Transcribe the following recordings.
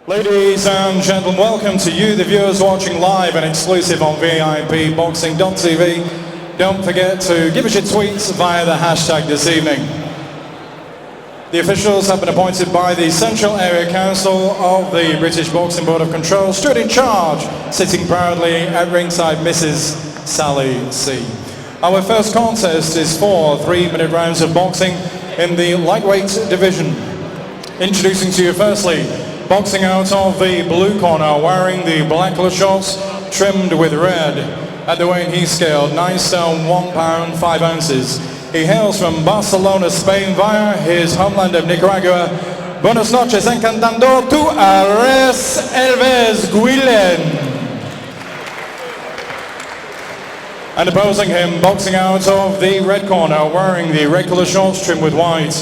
Ladies and gentlemen, welcome to you, the viewers watching live and exclusive on VIPboxing.tv. Don't forget to give us your tweets via the hashtag this evening. The officials have been appointed by the Central Area Council of the British Boxing Board of Control. Stood in charge, sitting proudly at ringside, Mrs. Sally C. Our first contest is 4 3-minute rounds of boxing in the lightweight division. Introducing to you firstly, boxing out of the blue corner, wearing the black collar shorts trimmed with red. At the weight he's scaled, 9 stone, 1 pound, 5 ounces. He hails from Barcelona, Spain, via his homeland of Nicaragua. Buenas noches, encantando tu eres Elvis Guillen. And opposing him, boxing out of the red corner, wearing the red collar shorts trimmed with white.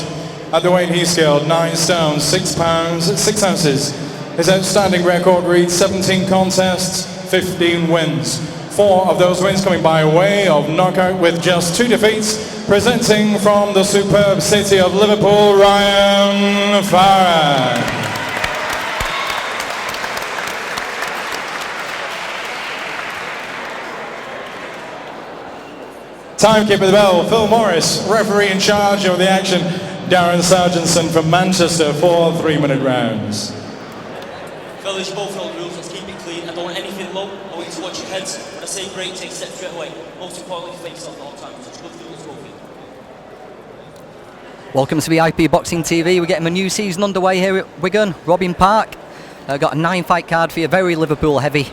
At the weight he scaled, 9 stone, 6 pounds, 6 ounces. His outstanding record reads 17 contests, 15 wins. 4 of those wins coming by way of knockout with just 2 defeats. Presenting from the superb city of Liverpool, Ryan Farrag. Timekeeper of the bell, Phil Morris. Referee in charge of the action, Darren Sargentson from Manchester, 4 3-minute rounds. Phil, you both know the rules, let's keep it clean. I don't want anything low, I want you to watch your heads. When I say break, take steps straight away. Most importantly, face off the whole time. Such good feel, let's go for it. Welcome to VIP Boxing TV. We're getting a new season underway here at Wigan, Robin Park. Got a 9-fight card for you, very Liverpool heavy.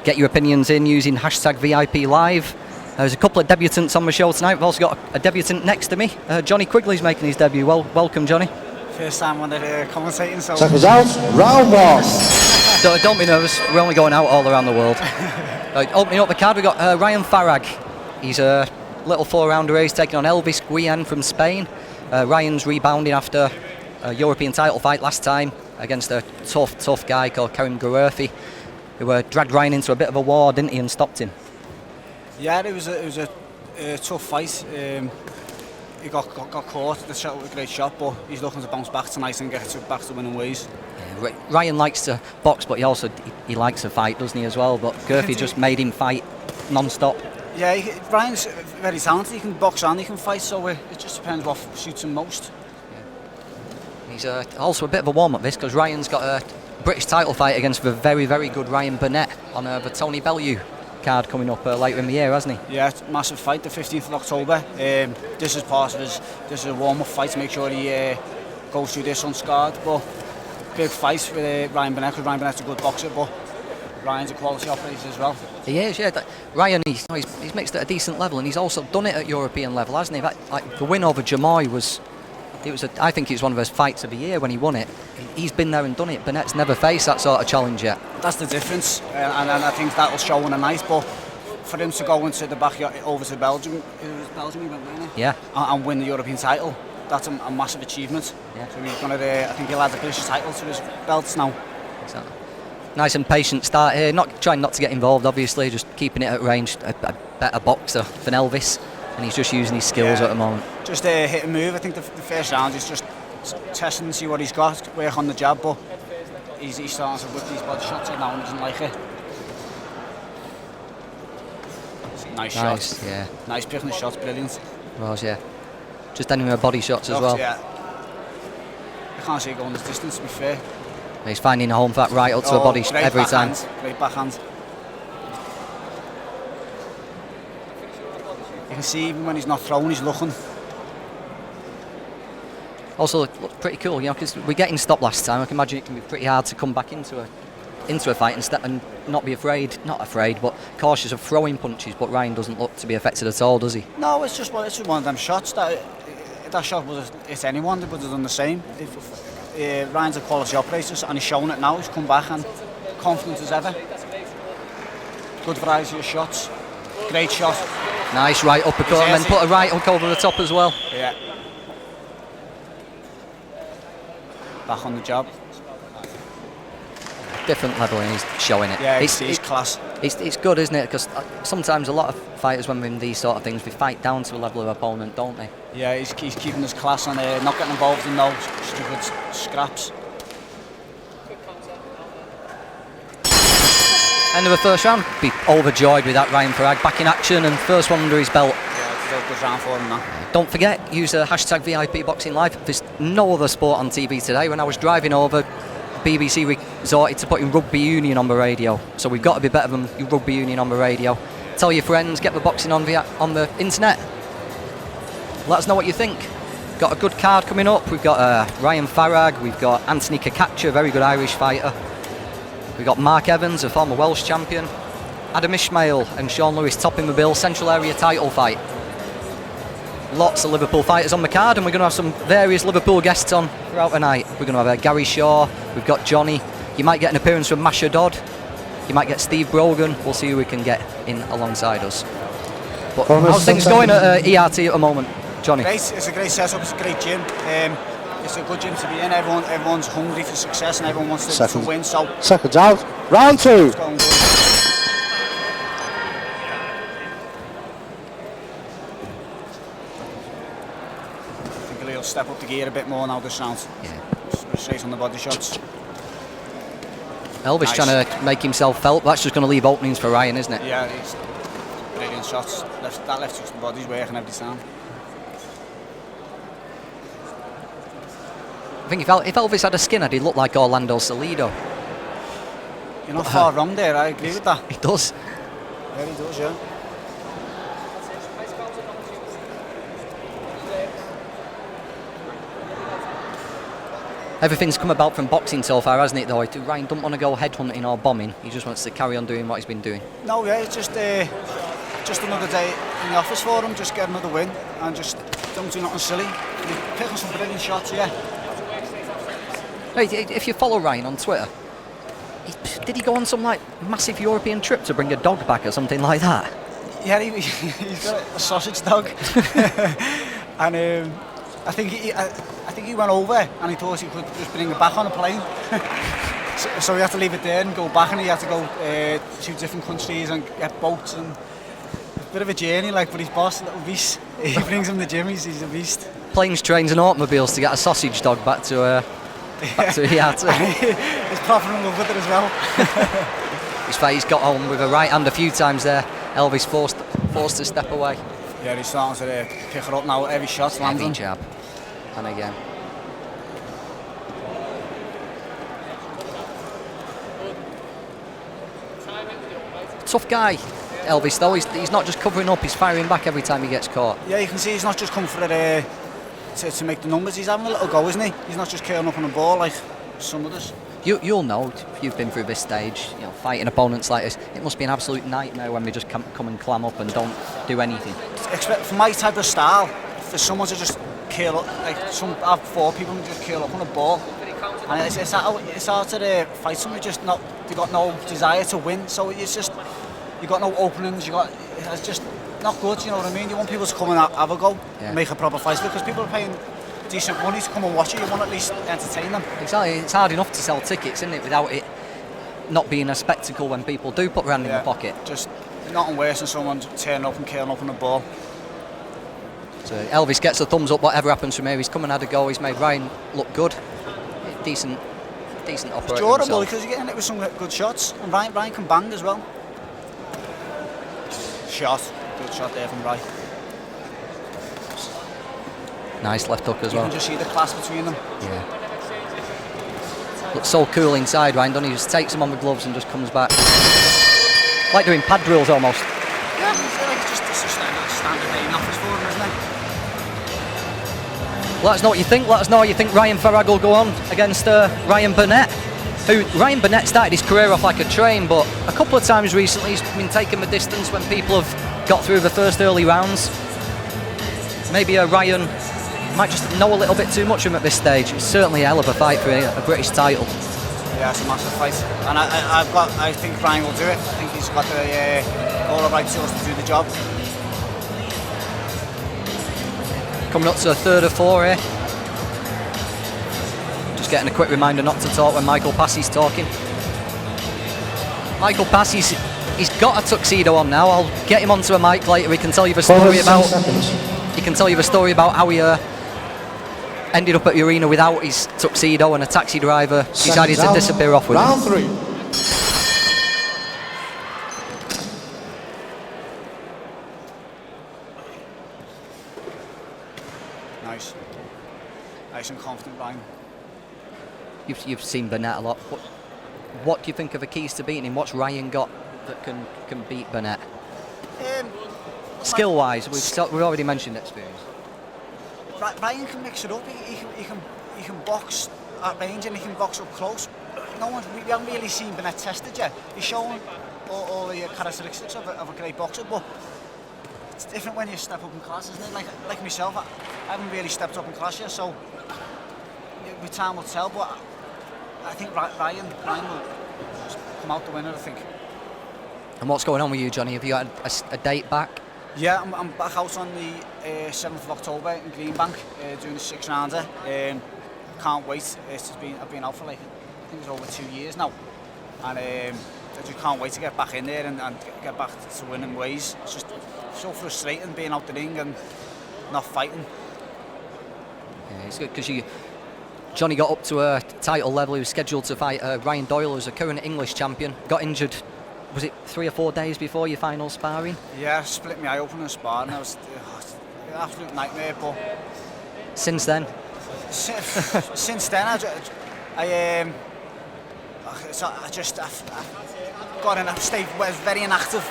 Get your opinions in using hashtag VIP Live. There's a couple of debutants on my show tonight. We've also got a debutant next to me. Johnny Quigley's making his debut. Welcome, Johnny. First time on the commentating, so... Check us out, round one. Don't be nervous, we're only going out all around the world. Opening up the card, we've got Ryan Farrag. He's a little 4-rounder race taking on Elvis Guillen from Spain. Ryan's rebounding after a European title fight last time against a tough guy called Karim Gawerfi, who dragged Ryan into a bit of a war, didn't he, and stopped him. Yeah, it was a tough fight. He got caught. The shot was a great shot, but he's looking to bounce back tonight and get back to winning ways. Yeah, Ryan likes to box, but he likes to fight, doesn't he, as well? But Gawerfi just made him fight non-stop. Yeah, Ryan's very talented. He can box and he can fight, so it just depends what suits him most. Yeah. He's also a bit of a warm-up this, because Ryan's got a British title fight against the very, very good Ryan Burnett on the Tony Bellew card coming up later in the year, hasn't he? Yeah, it's a massive fight, the 15th of October. This is part of this is a warm-up fight to make sure he goes through this unscarred. But big fight with Ryan Burnett, because Ryan Burnett's a good boxer, but Ryan's a quality operator as well. He is, yeah. Ryan, he's mixed at a decent level, and he's also done it at European level, hasn't he? Like the win over Jamoy I think it was one of his fights of the year when he won it. He's been there and done it. Burnett's never faced that sort of challenge yet. That's the difference, and I think that'll show in a night. But for him to go into the back over to Belgium, it was Belgium he went winning, yeah, and win the European title, that's a massive achievement. Yeah. So he's gonna, I think he'll add the British title to his belts now. Exactly. Nice and patient start here. Trying not to get involved, obviously, just keeping it at range. A better boxer than Elvis, and he's just using his skills at the moment. Just hit and move. I think the first round is just testing to see what he's got, work on the jab, but he's starting to whip these body shots now and doesn't like it. Nice shot. Yeah. Nice picking the shots, brilliant. Was, yeah. Just ending with body shots as well. Yeah. I can't see it going this distance, to be fair. He's finding a home fat right up to a body every time. Great backhand. You can see even when he's not throwing, he's looking. Also, it looked pretty cool, you know, because we're getting stopped last time. I can imagine it can be pretty hard to come back into a fight and not be not afraid, but cautious of throwing punches. But Ryan doesn't look to be affected at all, does he? No, it's just one of them shots that shot was hit anyone, they would have done the same. Ryan's a quality operator, and he's showing it now. He's come back and confident as ever. Good variety of shots. Great shot. Nice right uppercut, and then put a right hook over the top as well. Yeah. Back on the jab. Different level, and he's showing it. Yeah, he's class. It's good, isn't it? Because sometimes a lot of fighters, when we're in these sort of things, we fight down to the level of opponent, don't they? Yeah, he's keeping his class and not getting involved in those stupid scraps. End of the first round. Be overjoyed with that, Ryan Farrag back in action and first one under his belt. Yeah, it's a good round for him now. Don't forget, use hashtag VIP Boxing Live. There's no other sport on TV today. When I was driving over, BBC resorted to putting rugby union on the radio. So we've got to be better than rugby union on the radio. Tell your friends, get the boxing on the internet. Let us know what you think. Got a good card coming up. We've got Ryan Farrag, we've got Anthony Kakacha, a very good Irish fighter. We've got Mark Evans, a former Welsh champion. Adam Ishmael and Sean Lewis topping the bill, Central Area title fight. Lots of Liverpool fighters on the card, and we're going to have some various Liverpool guests on throughout the night. We're going to have Gary Shaw, we've got Johnny. You might get an appearance from Masha Dodd. You might get Steve Brogan. We'll see who we can get in alongside us. But how's things going at ERT at the moment, Johnny? Great. It's a great setup. It's a great gym. It's a good gym to be in. Everyone's hungry for success and everyone wants to win. So seconds out. Round 2. It's going good. I think he'll step up the gear a bit more now this round. Yeah. Straight on the body shots. Elvis trying to make himself felt. That's just going to leave openings for Ryan, isn't it? Yeah, it's brilliant shots. That left just the body's working every time. I think if Elvis had a skinhead, he'd look like Orlando Salido. You're not far wrong there, I agree with that. He does. Yeah, he does, yeah. Everything's come about from boxing so far, hasn't it, though? Ryan doesn't want to go headhunting or bombing. He just wants to carry on doing what he's been doing. No, yeah, it's just another day in the office for him. Just get another win and just don't do nothing silly. He's picking some brilliant shots, yeah. Hey, if you follow Ryan on Twitter, did he go on some like massive European trip to bring a dog back or something like that? Yeah, he's got a sausage dog, and I think he went over and he thought he could just bring it back on a plane. so he had to leave it there and go back, and he had to go to different countries and get boats, and a bit of a journey, like, but his boss, little beast, he brings him the gym, he's a beast. Planes, trains and automobiles to get a sausage dog back to ERT. He's proper in love with it as well. He's got on with a right hand a few times there. Elvis forced to step away. Yeah, he's starting to pick it up now. Every shot's landing. Heavy jab. And again. Tough guy, Elvis, though. He's not just covering up, he's firing back every time he gets caught. Yeah, you can see he's not just come for it to make the numbers. He's having a little go, isn't he? He's not just curling up on the ball like some others. You'll know, if you've been through this stage, fighting opponents like this, it must be an absolute nightmare when they just come and clam up and don't do anything. For my type of style, for someone to just curl up, like I've 4 people who just curl up on a ball, and it's hard to fight someone they've got no desire to win, so it's just, you've got no openings, it's just not good, you know what I mean? You want people to come and have a go, and make a proper fight, because people are paying decent money to come and watch it. You want to at least entertain them. Exactly. It's hard enough to sell tickets, isn't it, without it not being a spectacle when people do put their hand in the pocket. Just nothing worse than someone turning up and curling up on the ball. So Elvis gets a thumbs up whatever happens from here. He's come and had a go. He's made Ryan look good. Decent operator. It's durable because you're getting it with some good shots, and Ryan can bang as well. Good shot there from Ryan. Nice left hook as well. You can just see the class between them. Yeah. Looks so cool inside, Ryan, doesn't he? Just takes them on the gloves and just comes back. Like doing pad drills almost. Yeah, it's just a standard day in office for him, isn't it? Let us know what you think. Let us know how you think Ryan Farrag will go on against Ryan Burnett. Ryan Burnett started his career off like a train, but a couple of times recently he's been taking the distance when people have got through the first early rounds. Maybe Ryan might just know a little bit too much of him at this stage. It's certainly a hell of a fight for a British title. Yeah, it's a massive fight, and I think Ryan will do it. I think he's got all the right tools to do the job. Coming up to a third of 4 here. Just getting a quick reminder not to talk when Michael Passey's talking. Michael Passey's he's got a tuxedo on now. I'll get him onto a mic later. He can tell you the story about. He can tell you the story about how he ended up at the arena without his tuxedo, and a taxi driver decided to disappear off with Round him. 3. You've seen Burnett a lot. What do you think are the keys to beating him? What's Ryan got that can beat Burnett? Skill-wise, we've already mentioned experience. Ryan can mix it up. He can box at range and he can box up close. We haven't really seen Burnett tested yet. He's shown all the characteristics of a great boxer, but it's different when you step up in class, isn't it? Like myself, I haven't really stepped up in class yet, so with time will tell. But I think Ryan will come out the winner, I think. And what's going on with you, Johnny? Have you got a date back? Yeah, I'm back out on the 7th of October in Greenbank doing the 6 rounder. Can't wait. I've been out for I think it's over 2 years now, and I just can't wait to get back in there and get back to winning ways. It's just so frustrating being out the ring and not fighting. Yeah, it's good because Johnny got up to a title level. He was scheduled to fight Ryan Doyle, who's a current English champion. Got injured. Was it 3 or 4 days before your final sparring? Yeah, split my eye open in sparring. It was an absolute nightmare. But since then, since then, I've got in a state where I was very inactive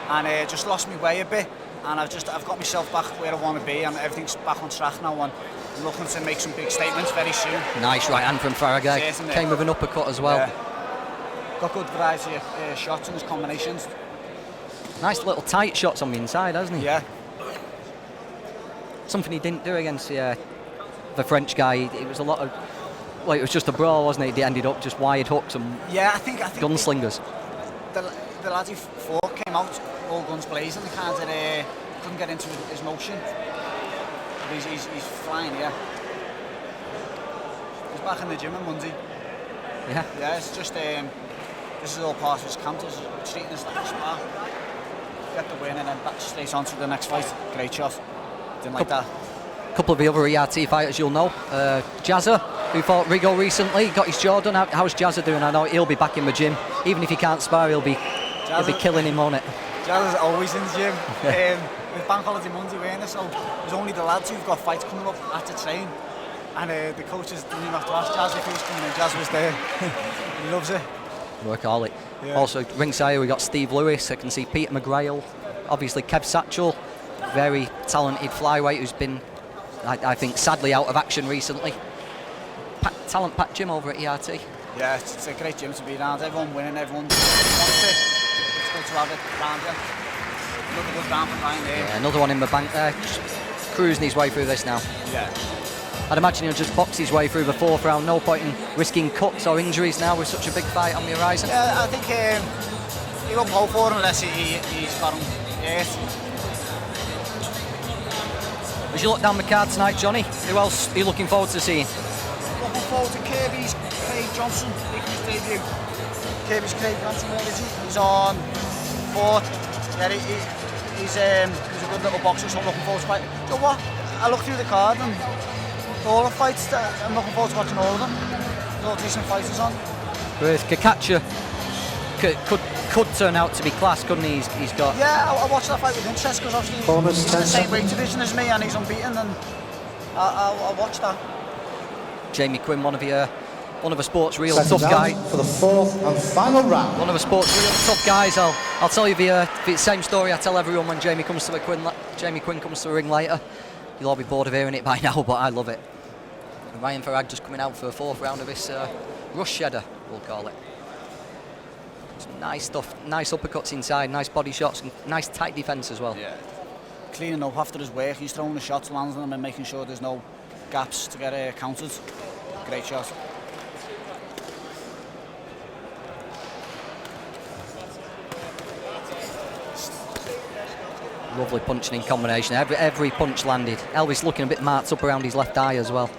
and just lost my way a bit. And I've got myself back where I want to be, and everything's back on track now. And I'm looking to make some big statements very soon. Nice right hand from Farrag. Came with an uppercut as well. Yeah. Got good variety of shots and his combinations. Nice little tight shots on the inside, hasn't he? Yeah. Something he didn't do against the French guy. It was a lot of, it was just a brawl, wasn't it? He ended up just wide hooks and I think gunslingers. The lads he fought came out all guns blazing. They kind of couldn't get into his motion. But he's flying, yeah. He's back in the gym on Monday. Yeah. Yeah, it's just this is all part of his camp. It's treating us like a spar. Get the win and then back straight on to the next fight. Great shot. Didn't like that. A couple of the other ERT fighters you'll know. Jazza, who fought Rigo recently, got his jaw done. How's Jazza doing? I know he'll be back in the gym. Even if he can't spar, he'll be killing him on it. Jazza's always in the gym. With Bank Holiday Monday, weren't there? So there's only the lads who've got fights coming up at the train. And the coaches didn't even have to ask Jazz if he was coming in. Jazz was there. He loves it. Workaholic. Yeah. Also, ringside, we got Steve Lewis. I can see Peter McGrail. Obviously, Kev Satchel, very talented flyweight who's been, I think, sadly out of action recently. Talent packed gym over at ERT. Yeah, it's a great gym to be around. Everyone winning, everyone wants it. It's good to have it around you. Another good round for Ryan there. Yeah, another one in the bank there. Just cruising his way through this now. Yeah. I'd imagine he'll just box his way through the 4th round. No point in risking cuts or injuries now with such a big fight on the horizon. Yeah, I think he won't go for him unless he's got him hurt. As you look down the card tonight, Johnny, who else are you looking forward to seeing? Looking forward to Kirby's Craig Johnson making his debut. Kirby's Craig Johnson, where is he? He's on 4th. Yeah, he's a good little boxer, so I'm looking forward to fighting. You know what? I looked through the card and all the fights, I'm looking forward to watching all of them. There's all decent fighters on. Whereas Kakacha could turn out to be class, couldn't he? He's got... Yeah, I watched that fight with interest because obviously he's in the same weight division as me and he's unbeaten, and I watched that. Jamie Quinn, one of the sport's real tough guys. For the 4th and final round. One of the sport's real tough guys. I'll tell you the same story I tell everyone when Jamie Quinn comes to the ring later. You'll all be bored of hearing it by now, but I love it. And Ryan Farrag just coming out for a 4th round of this rush shedder, we'll call it. Some nice stuff, nice uppercuts inside, nice body shots, and nice tight defence as well. Yeah. Cleaning up after his work, he's throwing the shots, landing them, and making sure there's no gaps to get counted. Great shot. Lovely punching in combination. Every punch landed. Elvis looking a bit marked up around his left eye as well.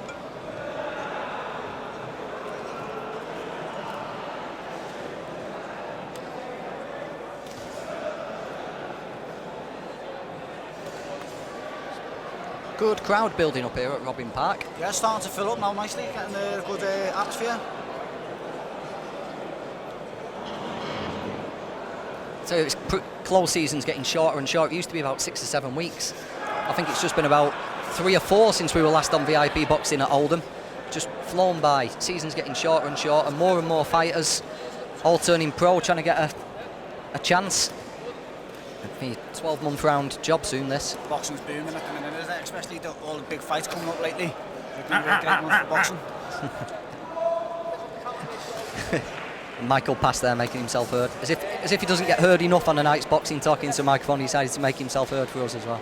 Good crowd building up here at Robin Park. Yeah, starting to fill up now nicely, getting a good atmosphere. So it's close season's getting shorter and shorter. It used to be about 6 or 7 weeks. I think it's just been about 3 or 4 since we were last on VIP boxing at Oldham. just flown by. Season's getting shorter and shorter, more and more fighters all turning pro, trying to get a chance. It'll be a 12-month round job soon, this. Boxing's booming at the minute, isn't it? Especially all the big fights coming up lately. They've been a great month for boxing. Michael passed there, making himself heard. As if he doesn't get heard enough on a night's boxing talking to a microphone, he decided to make himself heard for us as well.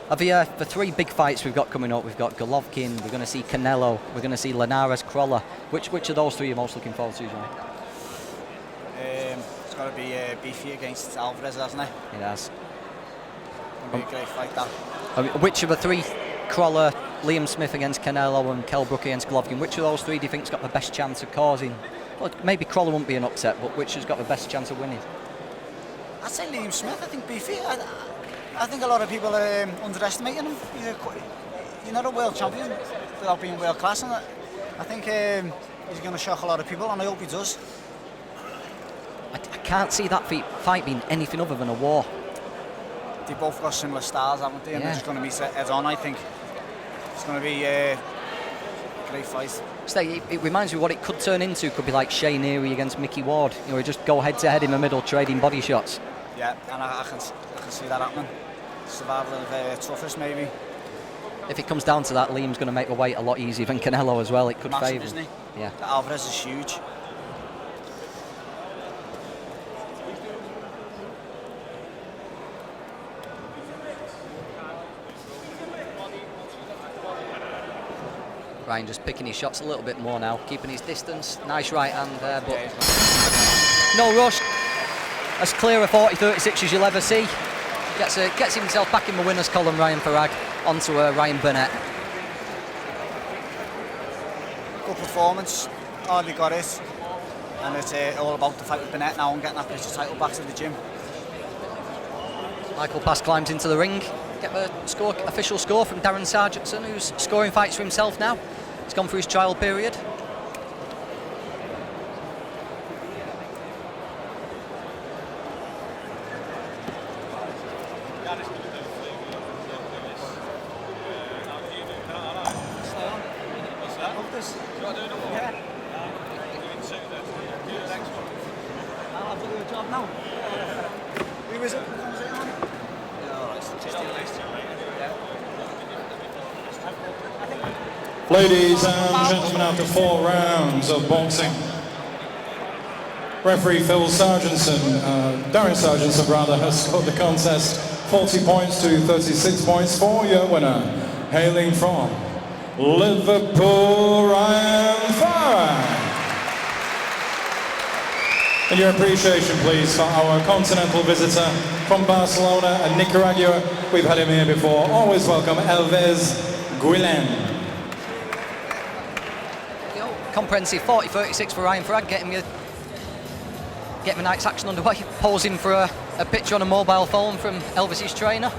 The 3 big fights we've got coming up, we've got Golovkin, we're going to see Canelo, we're going to see Linares, Crawler. Which of those 3 are you most looking forward to, Johnny? It's got to be Beefy against Alvarez, hasn't it? It has. It'll be a great fight, that. Which of the 3, Crawler, Liam Smith against Canelo and Kell Brook against Golovkin, which of those 3 do you think's got the best chance of causing? Well, maybe Crawler won't be an upset, but which has got the best chance of winning? I'd say Liam Smith. I think Beefy. I think a lot of people are underestimating him. He's not a world champion without being world class, and I think he's going to shock a lot of people, and I hope he does. I can't see that fight being anything other than a war. They both got similar styles, haven't they? And they're just going to meet head on, I think. It's going to be a great fight. It reminds me what it could turn into. Could be like Shane Erie against Mickey Ward. You know, we just go head to head in the middle, trading body shots. Yeah, and I can see that happening. Survival of the toughest, maybe. If it comes down to that, Liam's going to make the weight a lot easier than Canelo as well. It could Massive, favour isn't him. he? Yeah. The Alvarez is huge. Ryan just picking his shots a little bit more now, keeping his distance. Nice right hand there, but no rush. As clear a 40-36 as you'll ever see. Gets himself back in the winner's column, Ryan Farrag, onto Ryan Burnett. Good performance, hardly got it. And it's all about the fight with Burnett now and getting that British title back to the gym. Michael Pass climbs into the ring. Get the official score from Darren Sargentson, who's scoring fights for himself now. He's gone through his trial period. Ladies and gentlemen, after 4 rounds of boxing, referee Phil Sargentson, Darren Sargentson rather, has scored the contest 40 points to 36 points for your winner, hailing from Liverpool, Ryan Farrag. And your appreciation, please, for our continental visitor from Barcelona and Nicaragua. We've had him here before. Always welcome, Elvis, Guillen. Comprehensive 40-36 for Ryan Farrag, getting the night's action underway, posing for a picture on a mobile phone from Elvis's trainer.